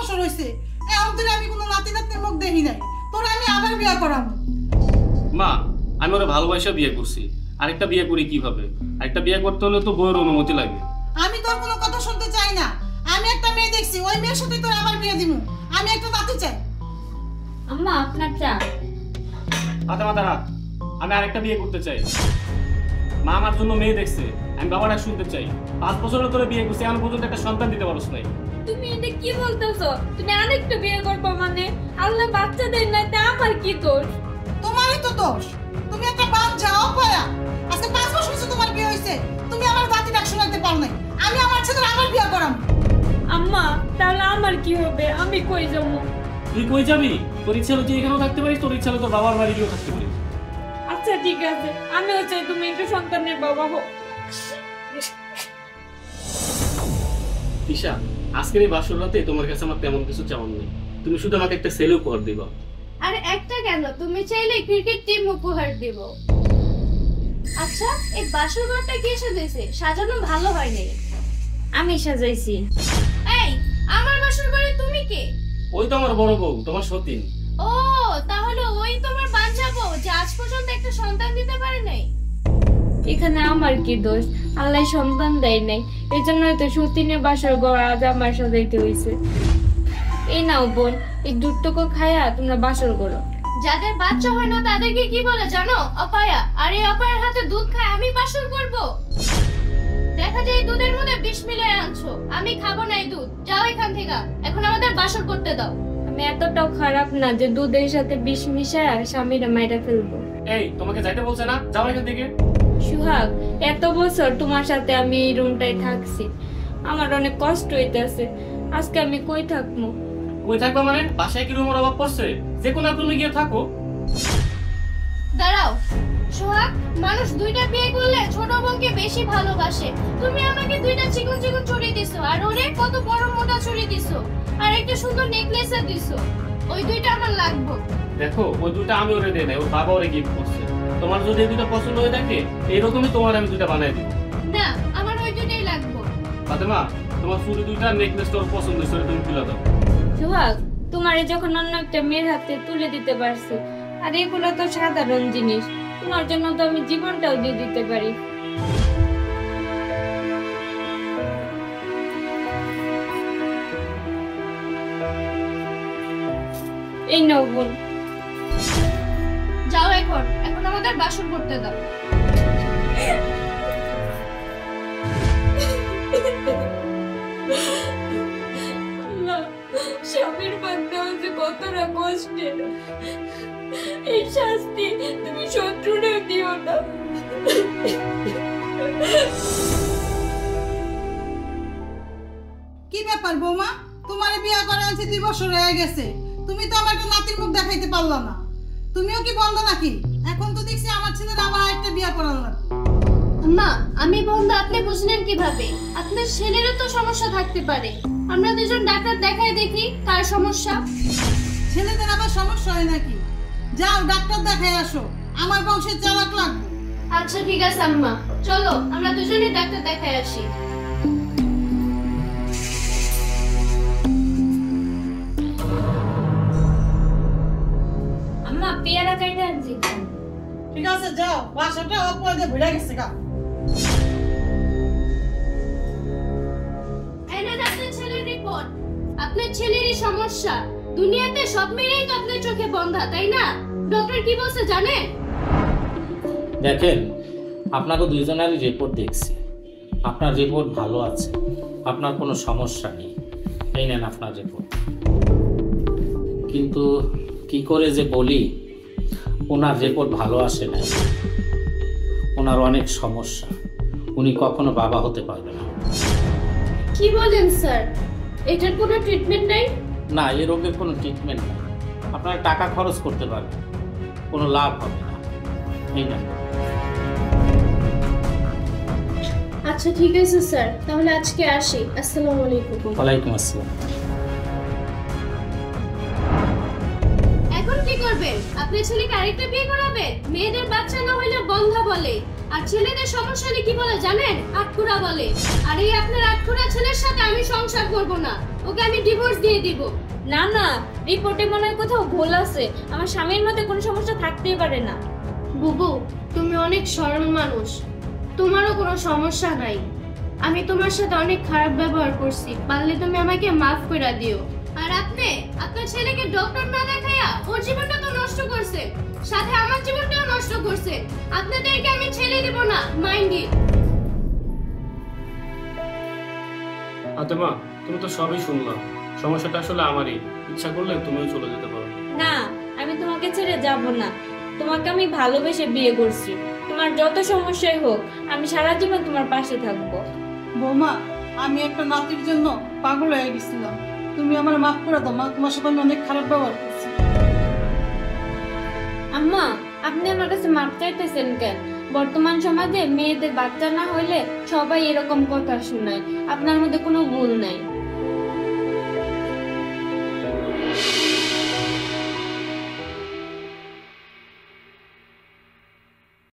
বছর হইছে, এখন ধরে আমি কোনো নাতি নাতনির মুখ দেখি নাই, তোরা আমি আবার বিয়ে করাবো। মা, আমি ওরা ভালোবাসা বিয়ে করছি, আরেকটা বিয়ে করি কিভাবে? আরেকটা বিয়ে করতে হলে তো বউয়ের অনুমতি লাগে। আমি তোর কোনো কথা শুনতে চাই না। আমি একটা মেয়ে দেখছি, ওই মেয়ের সাথে তোর আবার বিয়ে দিব। আমি একটা নাতি চাই। আম্মা আপনার চা। মাথা মাথা রাখ, আমি আরেকটা বিয়ে করতে চাই। মা আমার জন্য মেয়ে দেখছে, আমি বাবাটা শুনতে চাই। 5 বছর ধরে বিয়ে করছি, এখন পর্যন্ত একটা সন্তান দিতে পারছ নাই। তুমি এটা কি বলতেছো? তুমি আরেকটা বিয়ে করবে মানে? আল্লাহ বাচ্চা দেন না, তা আমার কি দোষ? তোমারই তো দোষ। তুমি একটা বাচ্চা অপয়া। আজকে 5 বছর হইছে তোমার বিয়ে হইছে, তুমি আমার জাতি ডাক শোনাতে পারো নাই। আমি আমার ছেলের আবার বিয়ে করাম। আম্মা তাহলে আমার কি হবে? আমি কই যাবো? তুই কই যাবি? তোর ইচ্ছা হলে তুই এখানেও থাকতে পারিস, তোর ইচ্ছা হলে তোর বাবার বাড়ি গিয়েও থাকতে পারিস। আচ্ছা ঠিক আছে, আমিও চাই তুমি একটা সন্তানের বাবা হও। ঈশা, আজকের এই বাসর রাতে তোমার কাছে আমার তেমন কিছু চাওয়ার নেই। তুমি শুধু আমাকে একটা সেল উপহার দিবা। আরে একটা কেন, তুমি চাইলে ক্রিকেট টিম উপহার দিব। আচ্ছা, এই বাসর ঘরটা কে সাজাইছে? সাজানো ভালো হয়নি। আমি সাজাইছি। এই, আমার বাসর ঘরে তুমি কে? ওই তো আমার বড় বউ, তোমার সতীন। ও, তাহলে ওই তোমার বাঞ্ছাবো যে আজ পর্যন্ত একটা সন্তান দিতে পারে নাই। এখানে আমার কি দোষ? আল্লাহ সন্তান দেয় নাই, এই জন্যই তো সতীনের বাসর ঘর আজ আমার সাজাইতে হয়েছে। এই নাও বোন, এই দুধটুকু খায়া তোমরা বাসর করো। যাদের বাচ্চা হয় না তাদেরকে কি বলে জানো? অপায়া। আর এই অপায়ার হাতে দুধ খায় আমি বাসর করব? দেখা যায় এই দুধের মধ্যে বিষ মিলিয়ে আনছো। আমি খাবো না এই দুধ, যাও এখান থেকে। এখন আমাদের বাসর করতে দাও। আমি এতটাও খারাপ না যে দুধের সাথে বিষ মিশায় স্বামীরা মাইরা ফেলবো। এই, তোমাকে যাইতে বলছে না? যাও এখান থেকে। সুহাগ, এত বছর তোমার সাথে আমি এই রুমটাই থাকছি, আমার অনেক কষ্ট হইতেছে। আজকে আমি কই থাকবো? কই থাকবা মানে? বাসায় কি রুমের অভাব পড়ছে? যে কোনো রুমে গিয়ে থাকো। দাঁড়াও সোহাগ, মানুষ দুইটা বিয়ে করলে ছোট বোনকে বেশি ভালোবাসে। তুমি আমাকে দুইটা চিকন চিকন চুড়ি দিছো, আর ওরে কত বড় মোটা চুড়ি দিছো, আর একটা সুন্দর নেকলেস দিছো। ওই দুইটা আমার লাগবে। দেখো, ওই দুটো আমি ওরে দেই নাই, ওর বাবা ওরে গিফট করছে। তোমার যদি এই দুটো পছন্দ হয়ে থাকে, এইরকমই তোমার আমি দুটো বানাই দিব। না, আমার ওই দুইটাই লাগবে। ফাতেমা, তোমার চুড়ি দুইটা নেকলেসটা ওর পছন্দ হয়েছে, তুমি তুলে দাও। সুহাগ, তোমারে যখন অন্য একটা মেয়ের হাতে তুলে দিতে পারছি, আর এগুলো তো সাধারণ জিনিস, তোমার জন্য তো আমি জীবনটাও দিয়ে দিতে পারি। এই নাও বোন। যাও এখন, এখন আমাদের বাসর করতে দাও। স্বামীর বান্ধে হচ্ছে কতটা কষ্টের, এই শাস্তি তুমি শত্রুরে দিও না। কি ব্যাপার বৌমা, তোমার বিয়ে করে আনছি 2 বছর হয়ে গেছে, তুমি তো আমার নাতির মুখ দেখাইতে পারলা না। তুমিও কি বন্ধ নাকি? এখন তো দেখছি আমার ছেলের আবার একটা বিয়ে করালাম। মা, আমি বন্ধ, আপনি বুঝলেন কিভাবে? আপনার ছেলেরও তো সমস্যা থাকতে পারে। আমরা দুজন ডাক্তার দেখাই দেখি কার সমস্যা। ছেলেদের আবার সমস্যা হয় নাকি? যাও ডাক্তার দেখাই আসো, আমার বংশের চালাক লাগবে। আচ্ছা ঠিক আছে আম্মা, চলো আমরা দুজনেই ডাক্তার দেখাই আসি। আম্মা, পেয়ারা কাইটা আনছি। ঠিক আছে যাও, বাসাটা অপরাধে ভিড়ে গেছে গা। এই নেন আপনার ছেলের রিপোর্ট। আপনার ছেলেরই সমস্যা। দুনিয়াতে সব মেয়েরাই তো আপনার চোখে বন্ধা, তাই না? ডক্টর কি বলছে জানেন? দেখেন, আপনাকে দুইজনেরই রিপোর্ট দেখছি, আপনার রিপোর্ট ভালো আছে, আপনার কোনো সমস্যা নেই। এই নেন আপনার রিপোর্ট। কিন্তু কি করে যে বলি, ওনার রিপোর্ট ভালো আসে না, ওনার অনেক সমস্যা, উনি কখনো বাবা হতে পারবে না। কি বলেন স্যার? এটার কোনো ট্রিটমেন্ট নাই? না, এই রোগের কোনো ট্রিটমেন্ট নেই। আপনারা টাকা খরচ করতে পারবেন, কোনো লাভ হবে না। এই নেন। আচ্ছা ঠিক আছে স্যার, তাহলে আজকে আসি। আসসালামু আলাইকুম। ওয়ালাইকুম আসসালাম। এখন কি করবেন? আপনার ছেলেকে আরেকটা বিয়ে করাবেন? মেয়েদের বাচ্চা না হইলে বন্ধা বলে, আর ছেলেদের সমস্যা হলে কি বলে জানেন? আটকুরা বলে। আর এই আপনার আটকুরা ছেলের সাথে আমি সংসার করব না। ও ওকে আমি ডিভোর্স দিয়ে দিব। না না, রিপোর্টে মনে হয় কোথাও ভুল আছে। আমার স্বামীর মধ্যে কোনো সমস্যা থাকতেই পারে না। বুবু, তুমি অনেক সরল মানুষ, তোমারও কোনো সমস্যা নাই। আমি তোমার সাথে অনেক খারাপ ব্যবহার করছি, পারলে তুমি আমাকে মাফ করে দিও। আর আপনি আপনার ছেলেকে ডক্টর না দেখাইয়া ওর জীবনটা তো নষ্ট করছে, সাথে আমার জীবনটাও নষ্ট করছে। আপনাদেরকে আমি ছেড়ে দেব না, মাইন্ড ইট। ফাতেমা, তুমি তো সবই শুনলাম। সমস্যাটা আসলে আমারই। ইচ্ছা করলে তুমিও চলে যেতে পারো। না, আমি তোমাকে ছেড়ে যাব না। তোমাকে আমি ভালোবেসে বিয়ে করছি। তোমার যত সমস্যাই হোক, আমি সারা জীবন তোমার পাশে থাকবো। বৌমা, আমি একটা নাতির জন্য পাগল হয়ে গেছিলাম। তুমি আমার মাফ করে দাও মা, তোমার সাথে আমি অনেক খারাপ ব্যবহার করছি। আম্মা, আপনি আমার কাছে মাপ চাইতেছেন কেন? বর্তমান সমাজে মেয়েদের বাচ্চা না হইলে সবাই এরকম কথা শোনায়। আপনার মধ্যে কোনো ভুল নাই।